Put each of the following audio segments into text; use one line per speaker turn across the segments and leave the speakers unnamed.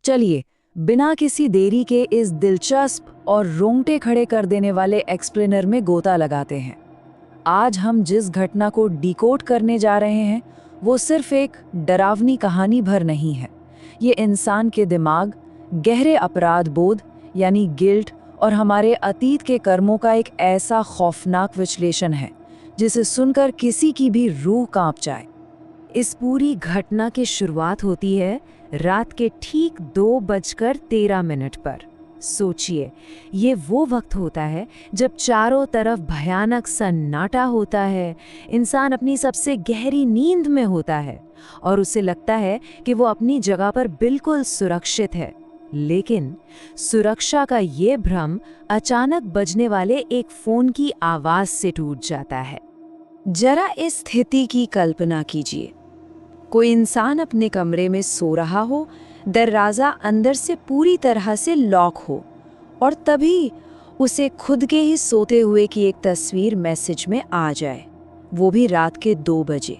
चलिए, बिना किसी देरी के इस दिलचस्प और रोंगटे खड़े कर देने वाले एक्सप्लेनर में गोता लगाते हैं। आज हम जिस घटना को डिकोड करने जा रहे हैं, वो सिर्फ एक डरावनी कहानी भर नहीं है। ये इंसान के दिमाग, गहरे अपराध बोध यानी गिल्ट और हमारे अतीत के कर्मों का एक ऐसा खौफनाक विश्लेषण है जिसे सुनकर किसी की भी रूह कांप जाए।
इस पूरी घटना की शुरुआत होती है रात के ठीक 2:13 पर। सोचिए, ये वो वक्त होता है जब चारों तरफ भयानक सन्नाटा होता है, इंसान अपनी सबसे गहरी नींद में होता है और उसे लगता है कि वो अपनी जगह पर बिल्कुल सुरक्षित है। लेकिन सुरक्षा का ये भ्रम अचानक बजने वाले एक फोन की आवाज से टूट जाता है।
जरा इस स्थिति की कल्पना कीजिए। कोई इंसान अपने कमरे में सो रहा हो, दरवाज़ा अंदर से पूरी तरह से लॉक हो, और तभी उसे खुद के ही सोते हुए की एक तस्वीर मैसेज में आ जाए, वो भी रात के 2 बजे।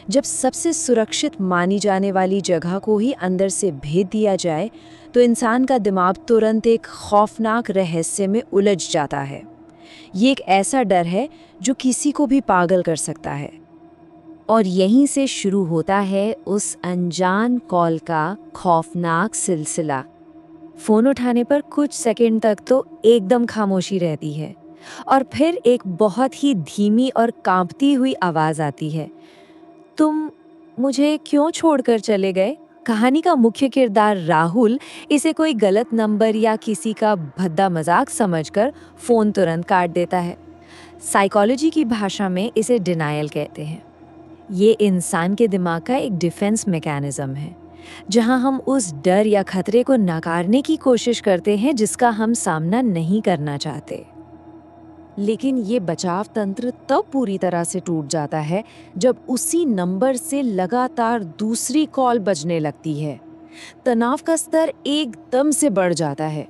जब सबसे सुरक्षित मानी जाने वाली जगह को ही अंदर से भेद दिया जाए, तो इंसान का दिमाग तुरंत एक खौफनाक रहस्य में उलझ जाता है। ये एक ऐसा डर है जो किसी को भी पागल कर सकता है।
और यहीं से शुरू होता है उस अनजान कॉल का खौफनाक सिलसिला। फोन उठाने पर कुछ सेकंड तक तो एकदम खामोशी रहती है और फिर एक बहुत ही धीमी और कांपती हुई आवाज आती है, तुम मुझे क्यों छोड़कर चले गए? कहानी का मुख्य किरदार राहुल इसे कोई गलत नंबर या किसी का भद्दा मजाक समझकर फोन तुरंत काट देता है। साइकोलॉजी की भाषा में इसे डिनायल कहते हैं। ये इंसान के दिमाग का एक डिफेंस मैकेनिज्म है, जहां हम उस डर या खतरे को नकारने की कोशिश करते हैं जिसका हम सामना नहीं करना चाहते।
लेकिन ये बचाव तंत्र तब पूरी तरह से टूट जाता है जब उसी नंबर से लगातार दूसरी कॉल बजने लगती है। तनाव का स्तर एकदम से बढ़ जाता है।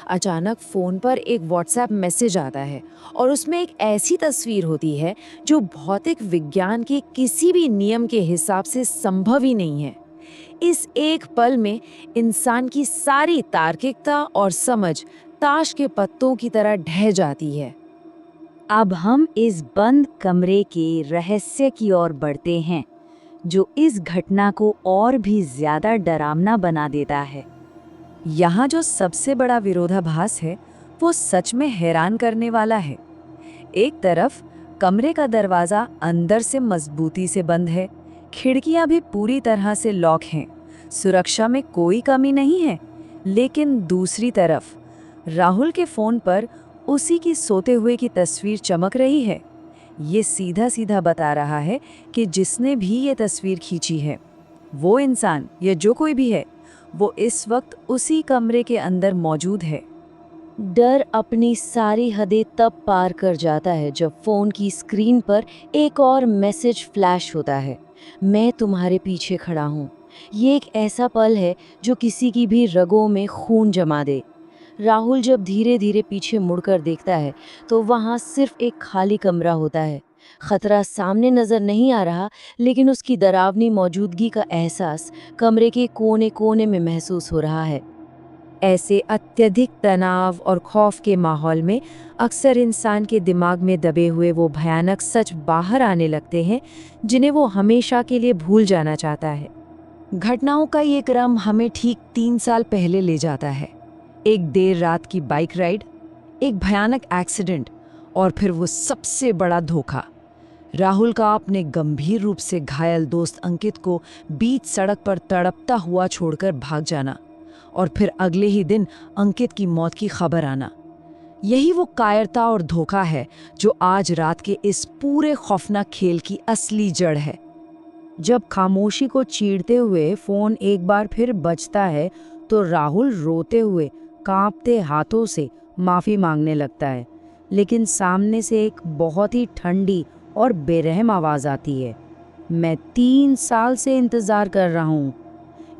अचानक फोन पर एक व्हाट्सएप मैसेज आता है और उसमें एक ऐसी तस्वीर होती है जो भौतिक विज्ञान के किसी भी नियम के हिसाब से संभव ही नहीं है। इस एक पल में इंसान की सारी तार्किकता और समझ ताश के पत्तों की तरह ढह जाती है।
अब हम इस बंद कमरे के रहस्य की ओर बढ़ते हैं, जो इस घटना को और भी ज्यादा डरावना बना देता है।
यहाँ जो सबसे बड़ा विरोधाभास है, वो सच में हैरान करने वाला है। एक तरफ कमरे का दरवाज़ा अंदर से मजबूती से बंद है, खिड़कियाँ भी पूरी तरह से लॉक हैं, सुरक्षा में कोई कमी नहीं है। लेकिन दूसरी तरफ राहुल के फ़ोन पर उसी की सोते हुए की तस्वीर चमक रही है। ये सीधा सीधा बता रहा है कि जिसने भी ये तस्वीर खींची है, वो इंसान या जो कोई भी है, वो इस वक्त उसी कमरे के अंदर मौजूद है।
डर अपनी सारी हदें तब पार कर जाता है जब फोन की स्क्रीन पर एक और मैसेज फ्लैश होता है, मैं तुम्हारे पीछे खड़ा हूँ। ये एक ऐसा पल है जो किसी की भी रगों में खून जमा दे। राहुल जब धीरे धीरे पीछे मुड़कर देखता है तो वहाँ सिर्फ एक खाली कमरा होता है। खतरा सामने नजर नहीं आ रहा, लेकिन उसकी डरावनी मौजूदगी का एहसास कमरे के कोने कोने में महसूस हो रहा है।
ऐसे अत्यधिक तनाव और खौफ के माहौल में अक्सर इंसान के दिमाग में दबे हुए वो भयानक सच बाहर आने लगते हैं जिन्हें वो हमेशा के लिए भूल जाना चाहता है। घटनाओं का ये क्रम हमें ठीक 3 साल पहले ले जाता है। एक देर रात की बाइक राइड, एक भयानक एक्सीडेंट और फिर वो सबसे बड़ा धोखा। राहुल का अपने गंभीर रूप से घायल दोस्त अंकित को बीच सड़क पर तड़पता हुआ छोड़कर भाग जाना और फिर अगले ही दिन अंकित की मौत की खबर आना। यही वो कायरता और धोखा है जो आज रात के इस पूरे खौफनाक खेल की असली जड़ है। जब खामोशी को चीरते हुए फोन एक बार फिर बजता है तो राहुल रोते हुए कांपते हाथों से माफ़ी मांगने लगता है, लेकिन सामने से एक बहुत ही ठंडी और बेरहम आवाज़ आती है, मैं 3 साल से इंतज़ार कर रहा हूँ।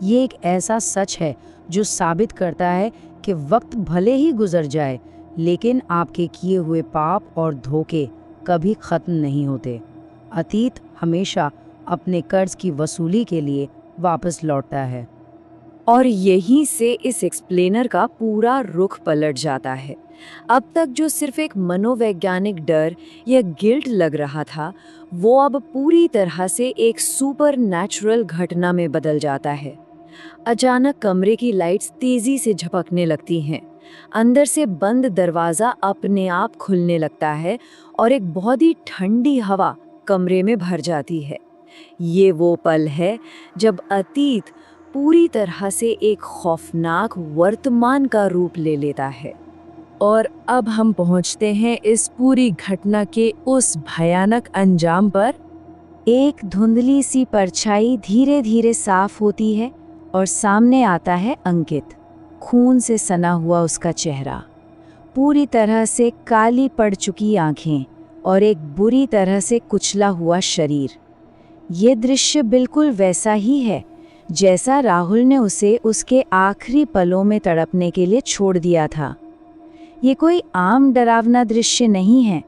ये एक ऐसा सच है जो साबित करता है कि वक्त भले ही गुजर जाए, लेकिन आपके किए हुए पाप और धोखे कभी ख़त्म नहीं होते। अतीत हमेशा अपने कर्ज की वसूली के लिए वापस लौटता है।
और यहीं से इस एक्सप्लेनर का पूरा रुख पलट जाता है। अब तक जो सिर्फ एक मनोवैज्ञानिक डर या गिल्ट लग रहा था, वो अब पूरी तरह से एक सुपर नेचुरल घटना में बदल जाता है। अचानक कमरे की लाइट्स तेजी से झपकने लगती हैं। अंदर से बंद दरवाजा अपने आप खुलने लगता है और एक बहुत ही ठंडी हवा कमरे में भर जाती है। ये वो पल है जब अतीत पूरी तरह से एक खौफनाक वर्तमान का रूप ले लेता है।
और अब हम पहुंचते हैं इस पूरी घटना के उस भयानक अंजाम पर।
एक धुंधली सी परछाई धीरे धीरे साफ होती है और सामने आता है अंकित। खून से सना हुआ उसका चेहरा, पूरी तरह से काली पड़ चुकी आंखें और एक बुरी तरह से कुचला हुआ शरीर। ये दृश्य बिल्कुल वैसा ही है जैसा राहुल ने उसे उसके आखिरी पलों में तड़पने के लिए छोड़ दिया था। ये कोई आम डरावना दृश्य नहीं है,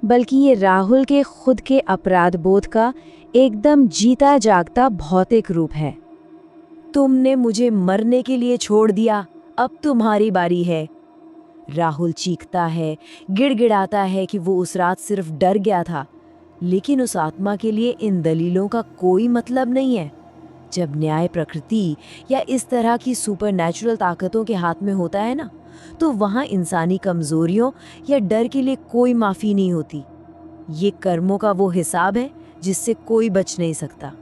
बल्कि ये राहुल के खुद के अपराध बोध का एकदम जीता जागता भौतिक रूप है।
तुमने मुझे मरने के लिए छोड़ दिया, अब तुम्हारी बारी है। राहुल चीखता है, गिड़गिड़ाता है कि वो उस रात सिर्फ डर गया था, लेकिन उस आत्मा के लिए इन दलीलों का कोई मतलब नहीं है। जब न्याय प्रकृति या इस तरह की सुपरनैचुरल ताकतों के हाथ में होता है ना, तो वहाँ इंसानी कमजोरियों या डर के लिए कोई माफ़ी नहीं होती। ये कर्मों का वो हिसाब है जिससे कोई बच नहीं सकता।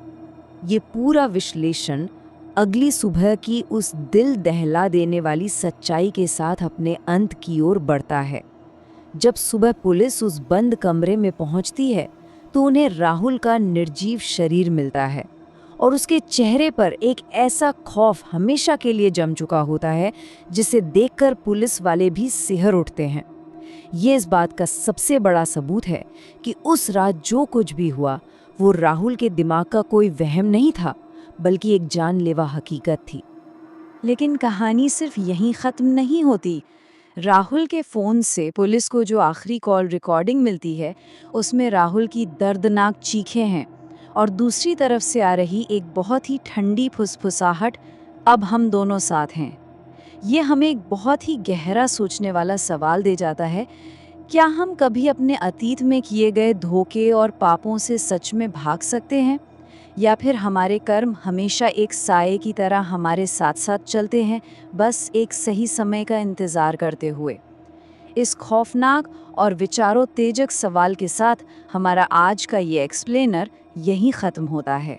ये पूरा विश्लेषण अगली सुबह की उस दिल दहला देने वाली सच्चाई के साथ अपने अंत की ओर बढ़ता है। जब सुबह पुलिस उस बंद कमरे में पहुंचती है, तो उन्हें राहुल का निर्जीव शरीर मिलता है और उसके चेहरे पर एक ऐसा खौफ हमेशा के लिए जम चुका होता है जिसे देखकर पुलिस वाले भी सिहर उठते हैं। ये इस बात का सबसे बड़ा सबूत है कि उस रात जो कुछ भी हुआ वो राहुल के दिमाग का कोई वहम नहीं था, बल्कि एक जानलेवा हकीकत थी।
लेकिन कहानी सिर्फ यहीं ख़त्म नहीं होती। राहुल के फ़ोन से पुलिस को जो आखिरी कॉल रिकॉर्डिंग मिलती है, उसमें राहुल की दर्दनाक चीखें हैं और दूसरी तरफ से आ रही एक बहुत ही ठंडी फुसफुसाहट, अब हम दोनों साथ हैं। ये हमें एक बहुत ही गहरा सोचने वाला सवाल दे जाता है, क्या हम कभी अपने अतीत में किए गए धोखे और पापों से सच में भाग सकते हैं, या फिर हमारे कर्म हमेशा एक साये की तरह हमारे साथ साथ चलते हैं, बस एक सही समय का इंतज़ार करते हुए। इस खौफनाक और विचारोत्तेजक सवाल के साथ हमारा आज का ये एक्सप्लेनर यहीं ख़त्म होता है।